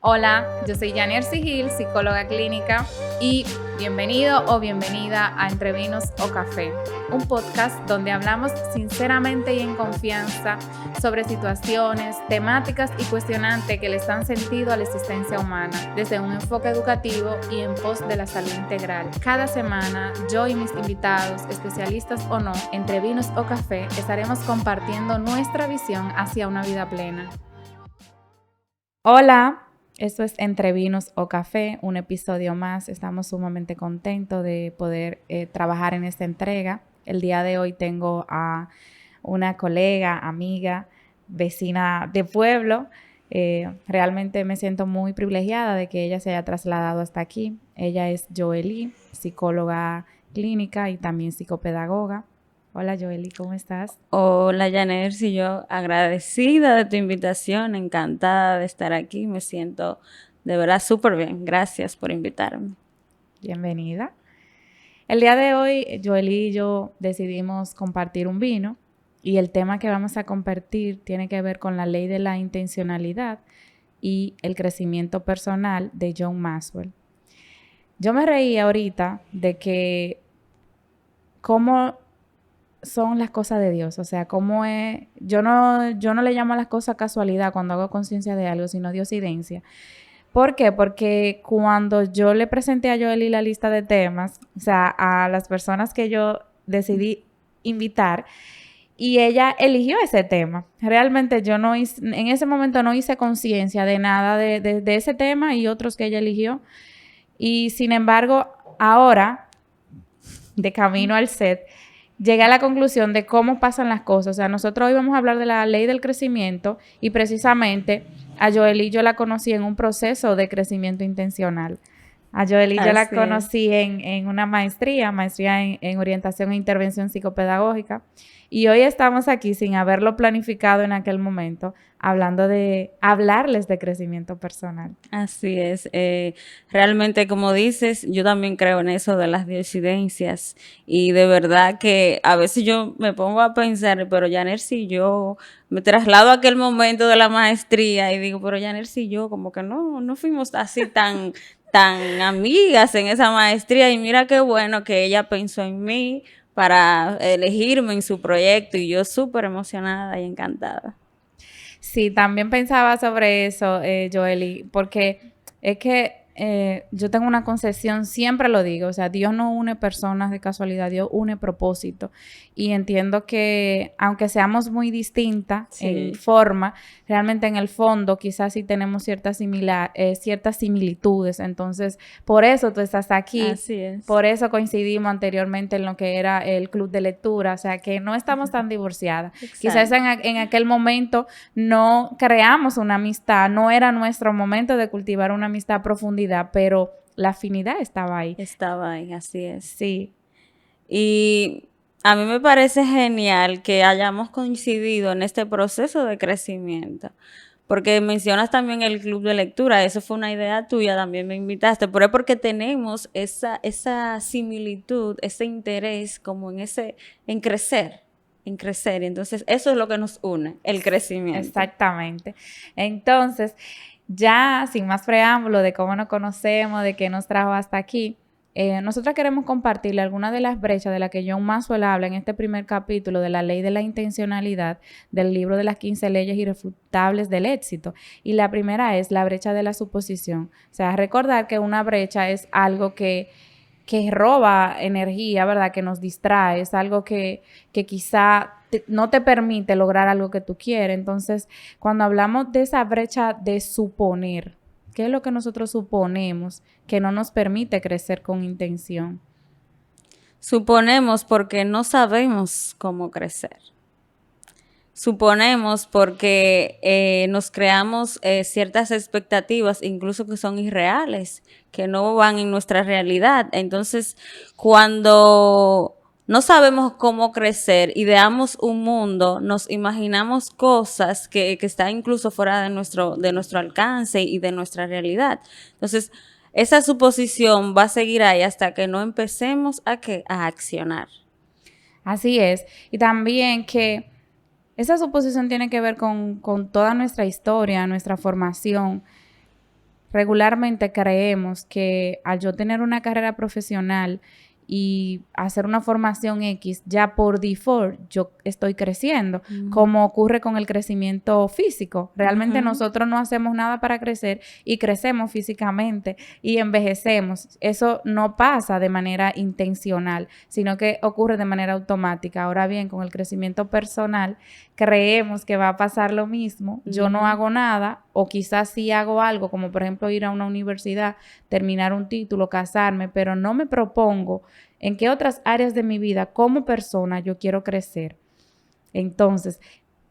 Hola, yo soy Yanercy Gil, psicóloga clínica, y bienvenido o bienvenida a Entre Vinos o Café, un podcast donde hablamos sinceramente y en confianza sobre situaciones, temáticas y cuestionantes que les dan sentido a la existencia humana, desde un enfoque educativo y en pos de la salud integral. Cada semana, yo y mis invitados, especialistas o no, entre vinos o café, estaremos compartiendo nuestra visión hacia una vida plena. Hola. Esto es Entre Vinos o Café, un episodio más. Estamos sumamente contentos de poder trabajar en esta entrega. El día de hoy tengo a una colega, amiga, vecina de pueblo. Realmente me siento muy privilegiada de que ella se haya trasladado hasta aquí. Ella es Joely, psicóloga clínica y también psicopedagoga. Hola Joely, ¿cómo estás? Hola Yanercy, yo agradecida de tu invitación, encantada de estar aquí, me siento de verdad súper bien, gracias por invitarme. Bienvenida. El día de hoy Joely y yo decidimos compartir un vino y el tema que vamos a compartir tiene que ver con la ley de la intencionalidad y el crecimiento personal de John Maxwell. Yo me reí ahorita de que cómo son las cosas de Dios, o sea, cómo es, yo no le llamo a las cosas casualidad cuando hago conciencia de algo, sino diosidencia. ¿Por qué? Porque cuando yo le presenté a Joely la lista de temas, o sea, a las personas que yo decidí invitar, y ella eligió ese tema. Realmente yo no hice, en ese momento no hice conciencia de nada de ese tema y otros que ella eligió. Y sin embargo, ahora, de camino al set, llegué a la conclusión de cómo pasan las cosas. O sea, nosotros hoy vamos a hablar de la ley del crecimiento y precisamente a Joely yo la conocí en un proceso de crecimiento intencional. A Joely yo la Así es. conocí en una maestría en orientación e intervención psicopedagógica. Y hoy estamos aquí sin haberlo planificado en aquel momento, hablarles de crecimiento personal. Así es, realmente como dices, yo también creo en eso de las diosidencias y de verdad que a veces yo me pongo a pensar, pero Yanercy, yo me traslado a aquel momento de la maestría y digo, pero Yanercy, yo como que no fuimos así tan amigas en esa maestría y mira qué bueno que ella pensó en mí para elegirme en su proyecto y yo súper emocionada y encantada. Sí, también pensaba sobre eso, Joely, porque es que yo tengo una concepción, siempre lo digo, o sea, Dios no une personas de casualidad, Dios une propósito. Y entiendo que aunque seamos muy distintas en Sí. forma, realmente en el fondo quizás sí tenemos ciertas similitudes. Entonces, por eso tú estás aquí. Así es. Por eso coincidimos anteriormente en lo que era el club de lectura, o sea que no estamos tan divorciadas. Quizás Exacto. en aquel momento no creamos una amistad, no era nuestro momento de cultivar una amistad a profundidad, pero la afinidad estaba ahí. Estaba ahí, así es. Sí, Y a mí me parece genial que hayamos coincidido en este proceso de crecimiento, porque mencionas también el club de lectura, eso fue una idea tuya, también me invitaste, pero es porque tenemos esa similitud, ese interés como en crecer, en crecer, y entonces eso es lo que nos une, el crecimiento. exactamente. Entonces, ya sin más preámbulo de cómo nos conocemos, de qué nos trajo hasta aquí, nosotros queremos compartirle algunas de las brechas de las que John Maxwell habla en este primer capítulo de la ley de la intencionalidad del libro de las 15 leyes irrefutables del éxito. Y la primera es la brecha de la suposición. O sea, recordar que una brecha es algo que roba energía, ¿verdad? Que nos distrae, es algo que quizá no te permite lograr algo que tú quieres. Entonces, cuando hablamos de esa brecha de suponer, ¿qué es lo que nosotros suponemos que no nos permite crecer con intención? Suponemos porque no sabemos cómo crecer. Suponemos porque nos creamos ciertas expectativas, incluso que son irreales, que no van en nuestra realidad. Entonces, cuando no sabemos cómo crecer, ideamos un mundo, nos imaginamos cosas que están incluso fuera de nuestro alcance y de nuestra realidad. Entonces, esa suposición va a seguir ahí hasta que no empecemos a accionar. Así es. Y también que esa suposición tiene que ver con toda nuestra historia, nuestra formación. regularmente creemos que al yo tener una carrera profesional y hacer una formación X, ya por default yo estoy creciendo, como ocurre con el crecimiento físico. Realmente nosotros no hacemos nada para crecer y crecemos físicamente y envejecemos. Eso no pasa de manera intencional, sino que ocurre de manera automática. Ahora bien, con el crecimiento personal, creemos que va a pasar lo mismo. Yo no hago nada, o quizás sí hago algo, como por ejemplo ir a una universidad, terminar un título, casarme, pero no me propongo en qué otras áreas de mi vida como persona yo quiero crecer. Entonces,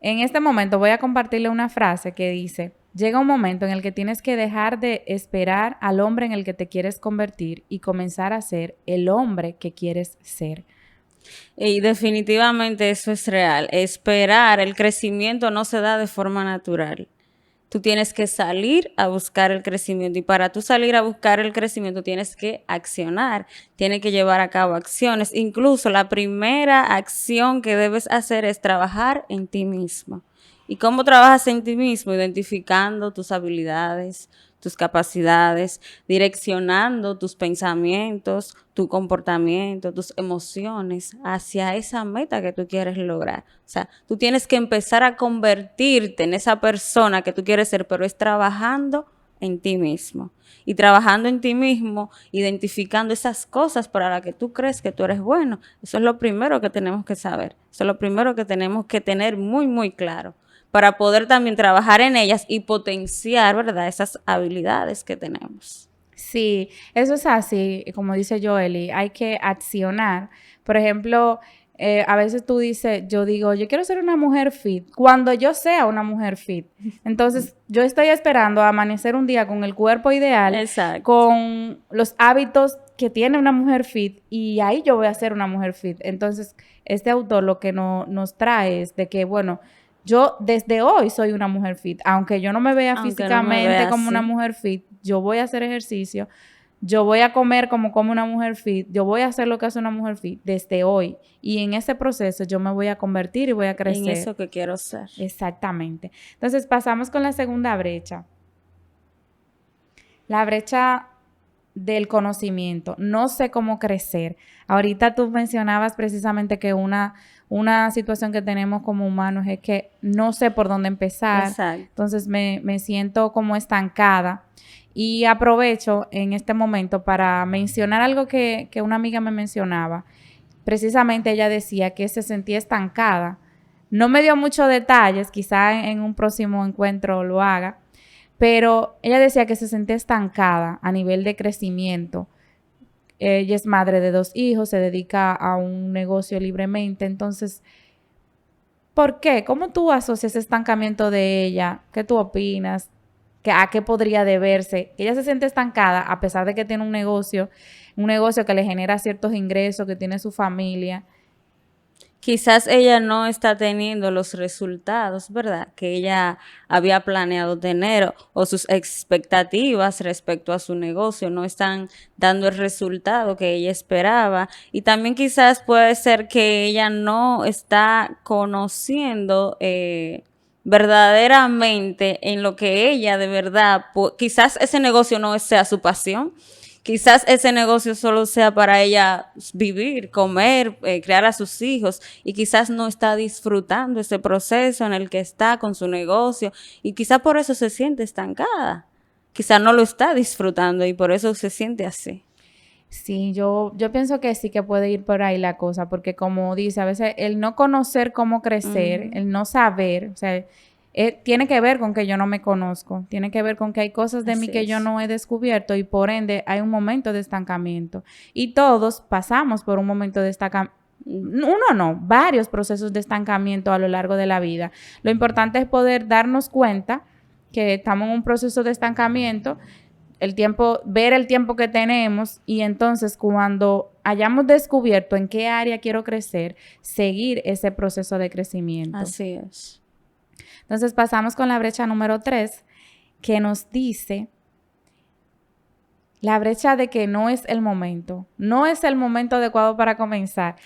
en este momento voy a compartirle una frase que dice: llega un momento en el que tienes que dejar de esperar al hombre en el que te quieres convertir y comenzar a ser el hombre que quieres ser. Y definitivamente eso es real. Esperar, el crecimiento no se da de forma natural. Tú tienes que salir a buscar el crecimiento, y para tú salir a buscar el crecimiento tienes que accionar, tienes que llevar a cabo acciones. Incluso la primera acción que debes hacer es trabajar en ti mismo. ¿Y cómo trabajas en ti mismo? Identificando tus habilidades, tus capacidades, direccionando tus pensamientos, tu comportamiento, tus emociones hacia esa meta que tú quieres lograr. O sea, tú tienes que empezar a convertirte en esa persona que tú quieres ser, pero es trabajando en ti mismo. Y trabajando en ti mismo, identificando esas cosas para las que tú crees que tú eres bueno. Eso es lo primero que tenemos que saber. Eso es lo primero que tenemos que tener muy, muy claro, para poder también trabajar en ellas y potenciar, ¿verdad?, esas habilidades que tenemos. Sí, eso es así, como dice Joely, hay que accionar. Por ejemplo, a veces tú dices, yo digo, yo quiero ser una mujer fit, cuando yo sea una mujer fit. Entonces, yo estoy esperando a amanecer un día con el cuerpo ideal, Exacto, con los hábitos que tiene una mujer fit, y ahí yo voy a ser una mujer fit. Entonces, este autor lo que nos trae es de que, bueno, yo desde hoy soy una mujer fit, aunque yo no me vea físicamente como una mujer fit, yo voy a hacer ejercicio, yo voy a comer como una mujer fit, yo voy a hacer lo que hace una mujer fit desde hoy. Y en ese proceso yo me voy a convertir y voy a crecer. en eso que quiero ser. Exactamente. Entonces pasamos con la segunda brecha. La brecha del conocimiento. No sé cómo crecer. Ahorita tú mencionabas precisamente que una situación que tenemos como humanos es que no sé por dónde empezar. Exacto. Entonces me siento como estancada. Y aprovecho en este momento para mencionar algo que una amiga me mencionaba. Precisamente ella decía que se sentía estancada. No me dio muchos detalles, quizá en un próximo encuentro lo haga, pero ella decía que se sentía estancada a nivel de crecimiento. Ella es madre de 2 hijos, se dedica a un negocio libremente. Entonces, ¿por qué? ¿Cómo tú asocias ese estancamiento de ella? ¿Qué tú opinas? ¿A qué podría deberse? Ella se siente estancada a pesar de que tiene un negocio que le genera ciertos ingresos, que tiene su familia. Quizás ella no está teniendo los resultados, ¿verdad?, que ella había planeado tener, o sus expectativas respecto a su negocio no están dando el resultado que ella esperaba. Y también quizás puede ser que ella no está conociendo verdaderamente en lo que ella de verdad, quizás ese negocio no sea su pasión. Quizás ese negocio solo sea para ella vivir, comer, criar a sus hijos, y quizás no está disfrutando ese proceso en el que está con su negocio, y quizás por eso se siente estancada. Quizás no lo está disfrutando y por eso se siente así. Sí, yo pienso que sí que puede ir por ahí la cosa, porque como dice, a veces el no conocer cómo crecer, el no saber, o sea, tiene que ver con que yo no me conozco, tiene que ver con que hay cosas de mí que yo no he descubierto y por ende hay un momento de estancamiento. Y todos pasamos por un momento de estancamiento. Varios procesos de estancamiento a lo largo de la vida. Lo importante es poder darnos cuenta que estamos en un proceso de estancamiento, ver el tiempo que tenemos, y entonces cuando hayamos descubierto en qué área quiero crecer, seguir ese proceso de crecimiento. Así es. Entonces pasamos con la brecha número 3, que nos dice la brecha de que no es el momento adecuado para comenzar.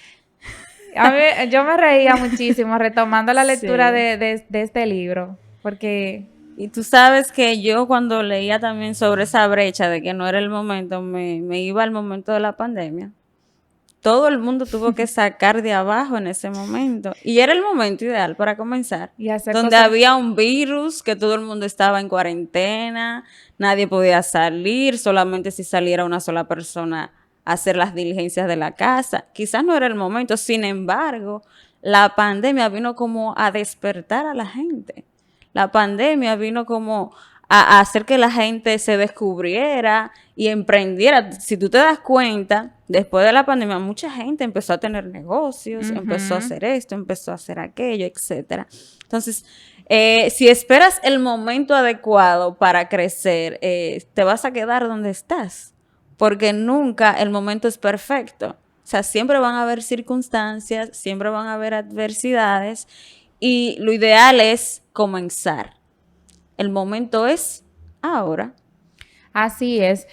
A ver, yo me reía muchísimo retomando la lectura de este libro, porque Y tú sabes que yo cuando leía también sobre esa brecha de que no era el momento, me iba al momento de la pandemia. Todo el mundo tuvo que sacar de abajo en ese momento. Y era el momento ideal para comenzar. Y hacer Donde cosas. había un virus, que todo el mundo estaba en cuarentena, nadie podía salir, solamente si saliera una sola persona a hacer las diligencias de la casa. Quizás no era el momento, sin embargo, la pandemia vino como a despertar a la gente. La pandemia vino como a hacer que la gente se descubriera y emprendiera. Si tú te das cuenta, después de la pandemia, mucha gente empezó a tener negocios, empezó a hacer esto, empezó a hacer aquello, etcétera. Entonces, si esperas el momento adecuado para crecer, te vas a quedar donde estás, porque nunca el momento es perfecto. O sea, siempre van a haber circunstancias, siempre van a haber adversidades, y lo ideal es comenzar. El momento es ahora. Así es.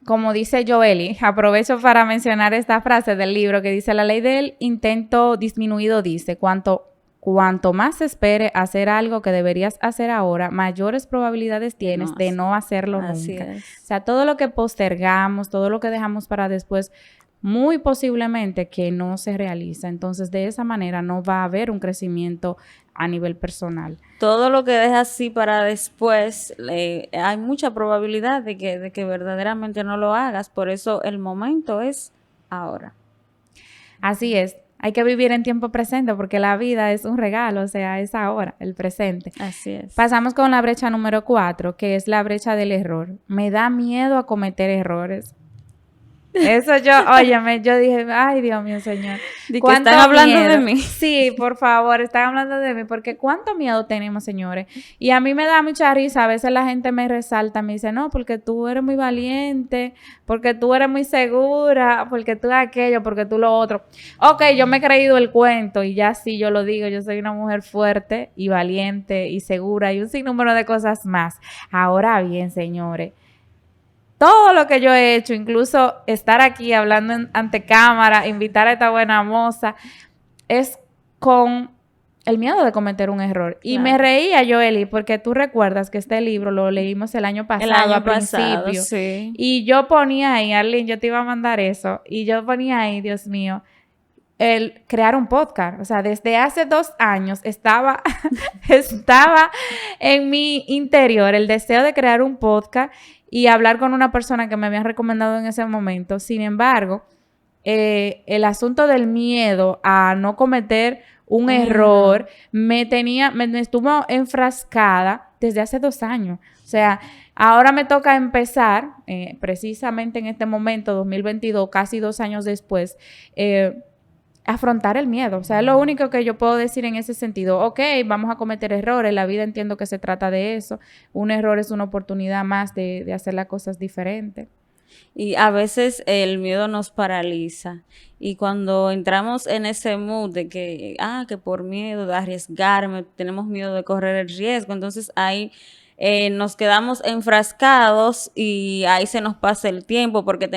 Como dice Joely, aprovecho para mencionar esta frase del libro que dice: la ley del intento disminuido dice, cuanto más espere hacer algo que deberías hacer ahora, mayores probabilidades tienes de no hacerlo nunca. O sea, todo lo que postergamos, todo lo que dejamos para después, muy posiblemente que no se realiza. Entonces, de esa manera no va a haber un crecimiento a nivel personal. Todo lo que dejas así para después, hay mucha probabilidad de que verdaderamente no lo hagas. Por eso el momento es ahora. Así es. Hay que vivir en tiempo presente porque la vida es un regalo, o sea, es ahora, el presente. Así es. Pasamos con la brecha número 4, que es la brecha del error. Me da miedo a cometer errores. Eso óyeme, yo dije, ay, Dios mío, Señor. ¿De que están hablando miedo? de mí? Sí, por favor, están hablando de mí, porque cuánto miedo tenemos, señores. Y a mí me da mucha risa, a veces la gente me resalta, me dice, no, porque tú eres muy valiente, porque tú eres muy segura, porque tú aquello, porque tú lo otro. Ok, yo me he creído el cuento y ya sí, yo lo digo, yo soy una mujer fuerte y valiente y segura y un sinnúmero de cosas más. Ahora bien, señores, todo lo que yo he hecho, incluso estar aquí hablando ante cámara, invitar a esta buena moza, es con el miedo de cometer un error. Y me reía, Joely, porque tú recuerdas que este libro lo leímos el año pasado, a principio. Sí. Y yo ponía ahí, Arlene, yo te iba a mandar eso, y yo ponía ahí, Dios mío, el crear un podcast. O sea, desde hace 2 años estaba en mi interior el deseo de crear un podcast y hablar con una persona que me habían recomendado en ese momento. Sin embargo, el asunto del miedo a no cometer un error me estuvo enfrascada desde hace 2 años. O sea, ahora me toca empezar, precisamente en este momento, 2022, casi 2 años después, afrontar el miedo. O sea, es lo único que yo puedo decir en ese sentido. Ok, vamos a cometer errores. La vida entiendo que se trata de eso. Un error es una oportunidad más de hacer las cosas diferentes. Y a veces el miedo nos paraliza. Y cuando entramos en ese mood de que por miedo de arriesgarme, tenemos miedo de correr el riesgo, entonces ahí nos quedamos enfrascados y ahí se nos pasa el tiempo porque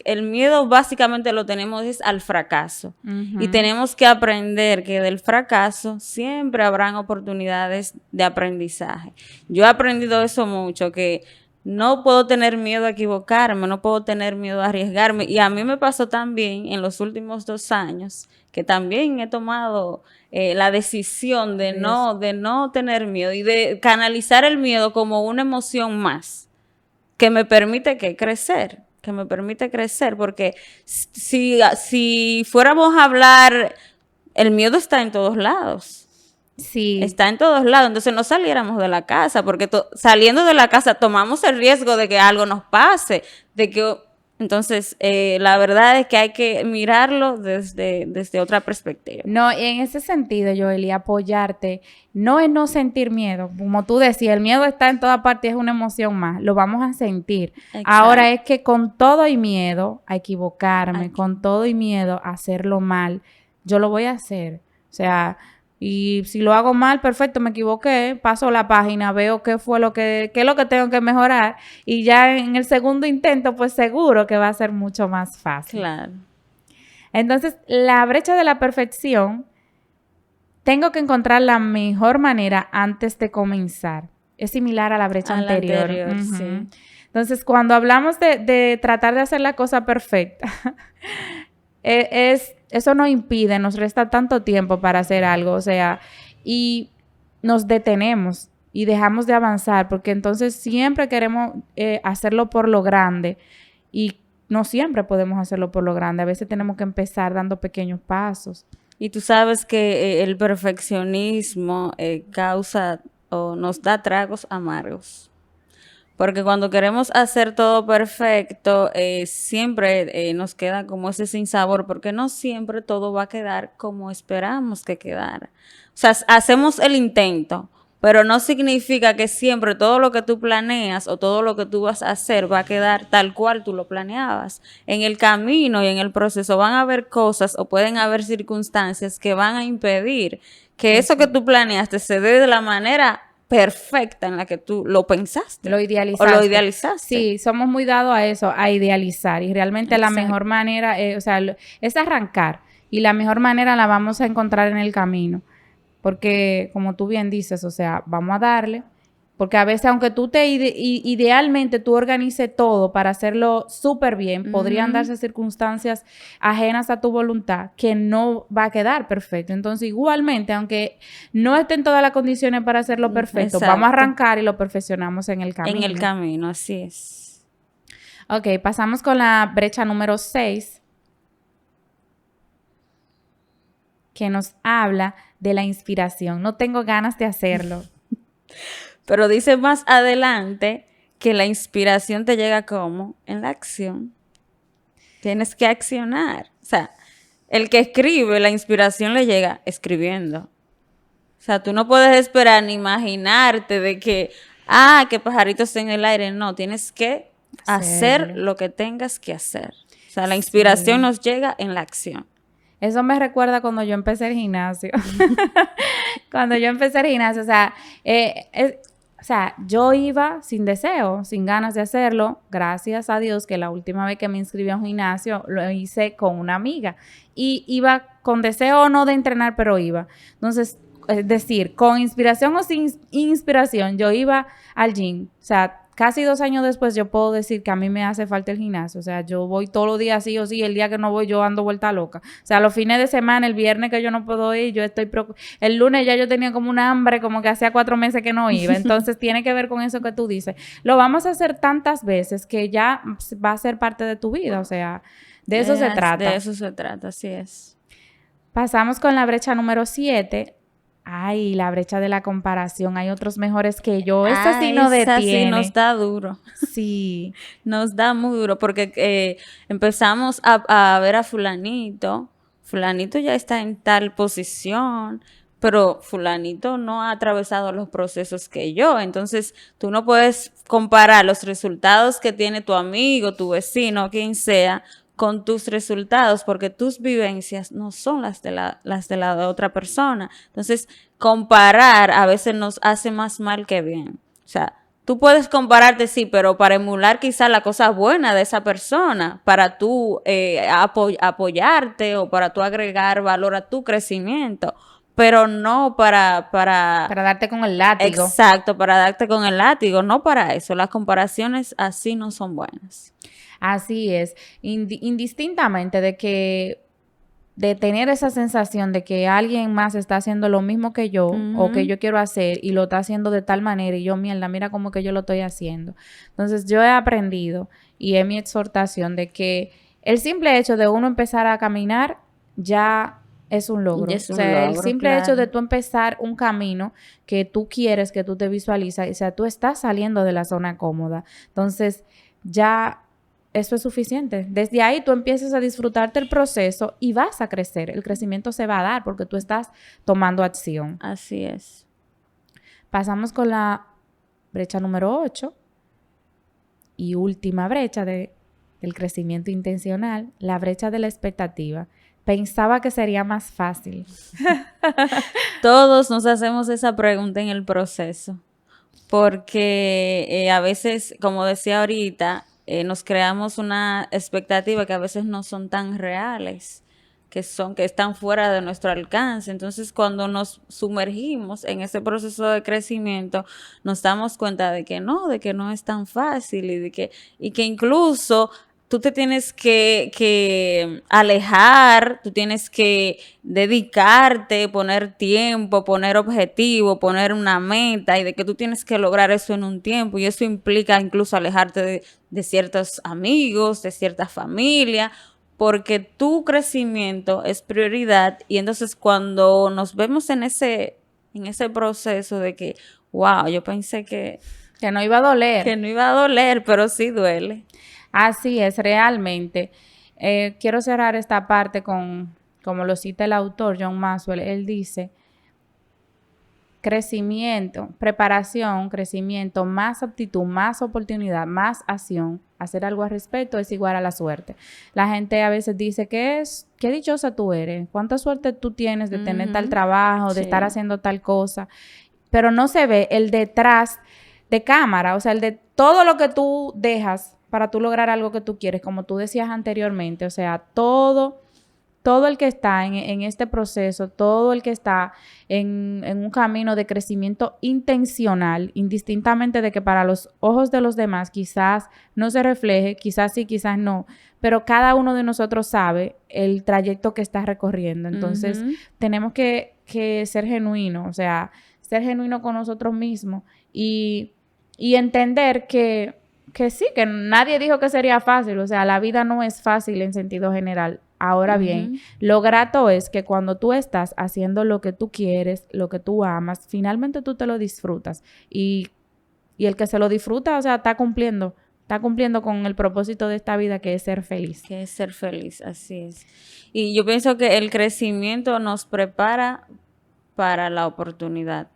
el miedo básicamente lo tenemos es al fracaso. Y tenemos que aprender que del fracaso siempre habrán oportunidades de aprendizaje. Yo he aprendido eso mucho, que no puedo tener miedo a equivocarme, no puedo tener miedo a arriesgarme. Y a mí me pasó también en los últimos 2 años que también he tomado la decisión de no tener miedo y de canalizar el miedo como una emoción más que me permite crecer, porque si fuéramos a hablar, el miedo está en todos lados. Sí. Está en todos lados, entonces no saliéramos de la casa, porque saliendo de la casa tomamos el riesgo de que algo nos pase, entonces la verdad es que hay que mirarlo desde otra perspectiva. No, y en ese sentido, Joely, apoyarte, no es no sentir miedo, como tú decías, el miedo está en toda parte, es una emoción más, lo vamos a sentir. Exacto. Ahora es que con todo y miedo a equivocarme, con todo y miedo a hacerlo mal, yo lo voy a hacer, o sea, y si lo hago mal, perfecto, me equivoqué, paso la página, veo qué es lo que tengo que mejorar y ya en el segundo intento, pues seguro que va a ser mucho más fácil. Claro. Entonces, la brecha de la perfección, tengo que encontrar la mejor manera antes de comenzar. es similar a la brecha anterior. Sí. Entonces, cuando hablamos de tratar de hacer la cosa perfecta, eso nos impide, nos resta tanto tiempo para hacer algo, o sea, y nos detenemos y dejamos de avanzar, porque entonces siempre queremos hacerlo por lo grande y no siempre podemos hacerlo por lo grande. A veces tenemos que empezar dando pequeños pasos. Y tú sabes que el perfeccionismo causa o nos da tragos amargos. Porque cuando queremos hacer todo perfecto, siempre nos queda como ese sinsabor, porque no siempre todo va a quedar como esperamos que quedara. O sea, hacemos el intento, pero no significa que siempre todo lo que tú planeas o todo lo que tú vas a hacer va a quedar tal cual tú lo planeabas. En el camino y en el proceso van a haber cosas o pueden haber circunstancias que van a impedir que eso que tú planeaste se dé de la manera perfecta en la que tú lo pensaste. Lo idealizaste. O lo idealizaste. Sí, somos muy dados a eso, a idealizar. Y realmente Exacto. la mejor manera, es arrancar. Y la mejor manera la vamos a encontrar en el camino. Porque, como tú bien dices, o sea, vamos a darle. Porque a veces, aunque tú idealmente tú organices todo para hacerlo súper bien, podrían darse circunstancias ajenas a tu voluntad que no va a quedar perfecto. Entonces, igualmente, aunque no estén todas las condiciones para hacerlo perfecto, Exacto. vamos a arrancar y lo perfeccionamos en el camino. En el camino, así es. Ok, pasamos con la brecha número 6, que nos habla de la inspiración. No tengo ganas de hacerlo. Pero dice más adelante que la inspiración te llega como en la acción. Tienes que accionar. O sea, el que escribe, la inspiración le llega escribiendo. O sea, tú no puedes esperar ni imaginarte de que pajaritos en el aire. No, tienes que hacer lo que tengas que hacer. O sea, la inspiración nos llega en la acción. Eso me recuerda cuando yo empecé el gimnasio. Cuando yo empecé el gimnasio, o sea, yo iba sin deseo, sin ganas de hacerlo. Gracias a Dios que la última vez que me inscribí a un gimnasio lo hice con una amiga. Y iba con deseo o no de entrenar, pero iba. Entonces, es decir, con inspiración o sin inspiración, yo iba al gym. O sea, casi 2 años después yo puedo decir que a mí me hace falta el gimnasio. O sea, yo voy todos los días sí o sí. El día que no voy yo ando vuelta loca. O sea, los fines de semana, el viernes que yo no puedo ir, yo estoy el lunes ya yo tenía como una hambre, como que hacía 4 meses que no iba. Entonces tiene que ver con eso que tú dices. Lo vamos a hacer tantas veces que ya va a ser parte de tu vida. O sea, de eso se trata. De eso se trata, así es. Pasamos con la brecha número 7. Ay, la brecha de la comparación. Hay otros mejores que yo. Esta sí no detiene. Esa sí nos da duro. Sí. Nos da muy duro porque empezamos a ver a fulanito. Fulanito ya está en tal posición, pero fulanito no ha atravesado los procesos que yo. Entonces, tú no puedes comparar los resultados que tiene tu amigo, tu vecino, quien sea, con tus resultados, porque tus vivencias no son las de la otra persona. Entonces, comparar a veces nos hace más mal que bien. O sea, tú puedes compararte, sí, pero para emular quizá la cosa buena de esa persona, para tú apoyarte o para tú agregar valor a tu crecimiento, pero no para darte con el látigo. Exacto, para darte con el látigo, no para eso. Las comparaciones así no son buenas. Así es, indistintamente de tener esa sensación de que alguien más está haciendo lo mismo que yo o que yo quiero hacer y lo está haciendo de tal manera y yo, mira como que yo lo estoy haciendo. Entonces yo he aprendido y es mi exhortación de que el simple hecho de uno empezar a caminar ya es un logro. El simple hecho de tú empezar un camino que tú quieres, que tú te visualizas, o sea, tú estás saliendo de la zona cómoda. Entonces ya eso es suficiente. Desde ahí tú empiezas a disfrutarte el proceso y vas a crecer. El crecimiento se va a dar porque tú estás tomando acción. Así es. Pasamos con la brecha número 8 y última brecha del crecimiento intencional, la brecha de la expectativa. Pensaba que sería más fácil. Todos nos hacemos esa pregunta en el proceso porque a veces, como decía ahorita, nos creamos una expectativa que a veces no son tan reales, que están fuera de nuestro alcance. Entonces, cuando nos sumergimos en ese proceso de crecimiento, nos damos cuenta de que no es tan fácil y que incluso tú te tienes que alejar, tú tienes que dedicarte, poner tiempo, poner objetivo, poner una meta y de que tú tienes que lograr eso en un tiempo y eso implica incluso alejarte de ciertos amigos, de cierta familia, porque tu crecimiento es prioridad y entonces cuando nos vemos en ese proceso de que, wow, yo pensé que no iba a doler. no iba a doler, pero sí duele. Así es, realmente. Quiero cerrar esta parte con, como lo cita el autor John Maxwell, él dice, crecimiento, preparación, crecimiento, más aptitud, más oportunidad, más acción, hacer algo al respecto es igual a la suerte. La gente a veces dice, qué dichosa tú eres, cuánta suerte tú tienes de tener tal trabajo, de estar haciendo tal cosa, pero no se ve el detrás de cámara, o sea, el de todo lo que tú dejas para tú lograr algo que tú quieres, como tú decías anteriormente, o sea, todo el que está en este proceso, todo el que está en un camino de crecimiento intencional, indistintamente de que para los ojos de los demás quizás no se refleje, quizás sí, quizás no, pero cada uno de nosotros sabe el trayecto que está recorriendo. Entonces, tenemos que ser genuinos, o sea, ser genuino con nosotros mismos y entender que sí, que nadie dijo que sería fácil, o sea, la vida no es fácil en sentido general. Ahora bien, lo grato es que cuando tú estás haciendo lo que tú quieres, lo que tú amas, finalmente tú te lo disfrutas. Y el que se lo disfruta, o sea, está cumpliendo con el propósito de esta vida, que es ser feliz. Que es ser feliz, así es. Y yo pienso que el crecimiento nos prepara para la oportunidad.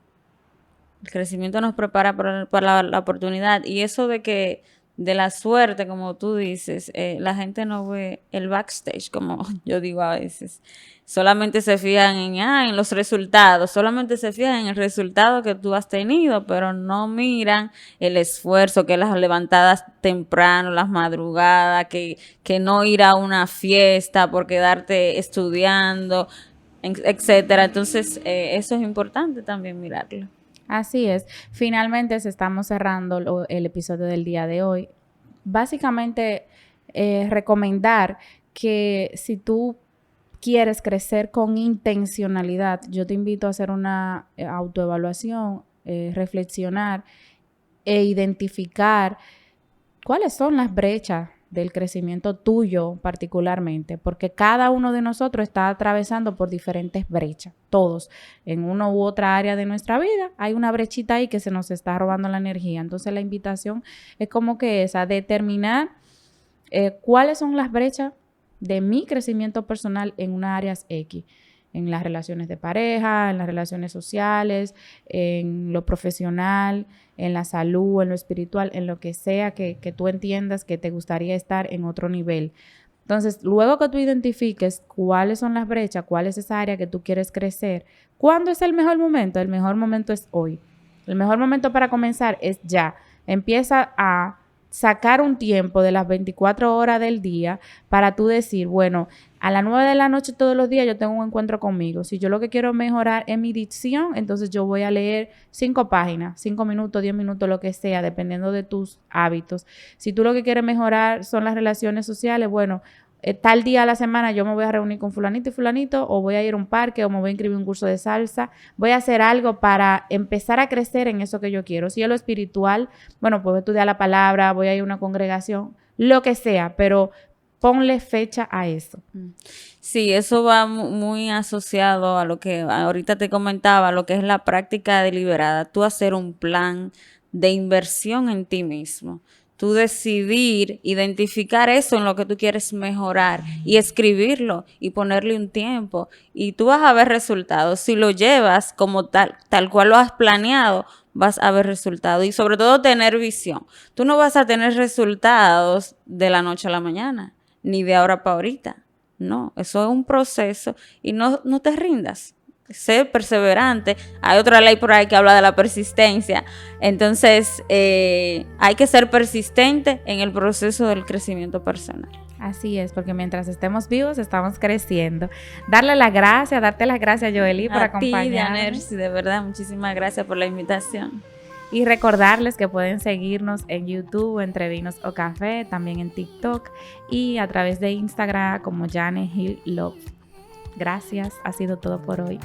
El crecimiento nos prepara para la oportunidad. Y eso de la suerte, como tú dices, la gente no ve el backstage, como yo digo a veces. Solamente se fijan en los resultados, solamente se fijan en el resultado que tú has tenido, pero no miran el esfuerzo, que las levantadas temprano, las madrugadas, que no ir a una fiesta por quedarte estudiando, etcétera. Entonces, eso es importante también mirarlo. Así es. Finalmente estamos cerrando el episodio del día de hoy. Básicamente, recomendar que si tú quieres crecer con intencionalidad, yo te invito a hacer una autoevaluación, reflexionar e identificar cuáles son las brechas del crecimiento tuyo particularmente, porque cada uno de nosotros está atravesando por diferentes brechas, todos, en una u otra área de nuestra vida, hay una brechita ahí que se nos está robando la energía. Entonces la invitación es como que esa, determinar cuáles son las brechas de mi crecimiento personal en una área X, en las relaciones de pareja, en las relaciones sociales, en lo profesional, en la salud, en lo espiritual, en lo que sea que tú entiendas que te gustaría estar en otro nivel. Entonces, luego que tú identifiques cuáles son las brechas, cuál es esa área que tú quieres crecer, ¿cuándo es el mejor momento? El mejor momento es hoy. El mejor momento para comenzar es ya. Empieza a sacar un tiempo de las 24 horas del día para tú decir, bueno, a las 9 de la noche todos los días yo tengo un encuentro conmigo. Si yo lo que quiero mejorar es mi dicción, entonces yo voy a leer 5 páginas, 5 minutos, 10 minutos, lo que sea, dependiendo de tus hábitos. Si tú lo que quieres mejorar son las relaciones sociales, bueno, tal día a la semana yo me voy a reunir con fulanito y fulanito, o voy a ir a un parque, o me voy a inscribir un curso de salsa, voy a hacer algo para empezar a crecer en eso que yo quiero. Si es lo espiritual, bueno, pues voy a estudiar la palabra, voy a ir a una congregación, lo que sea, pero ponle fecha a eso. Sí, eso va muy asociado a lo que ahorita te comentaba, lo que es la práctica deliberada, tú hacer un plan de inversión en ti mismo. Tú decidir, identificar eso en lo que tú quieres mejorar y escribirlo y ponerle un tiempo. Y tú vas a ver resultados. Si lo llevas como tal cual lo has planeado, vas a ver resultados. Y sobre todo tener visión. Tú no vas a tener resultados de la noche a la mañana, ni de ahora para ahorita. No, eso es un proceso y no te rindas. ser perseverante. Hay otra ley por ahí que habla de la persistencia. Entonces, hay que ser persistente en el proceso del crecimiento personal. Así es, porque mientras estemos vivos, estamos creciendo. Darte las gracias, Joely, por acompañarnos. De verdad, muchísimas gracias por la invitación. Y recordarles que pueden seguirnos en YouTube, Entre Vinos o Café, también en TikTok y a través de Instagram como Jane Hill Love. Gracias, ha sido todo por hoy.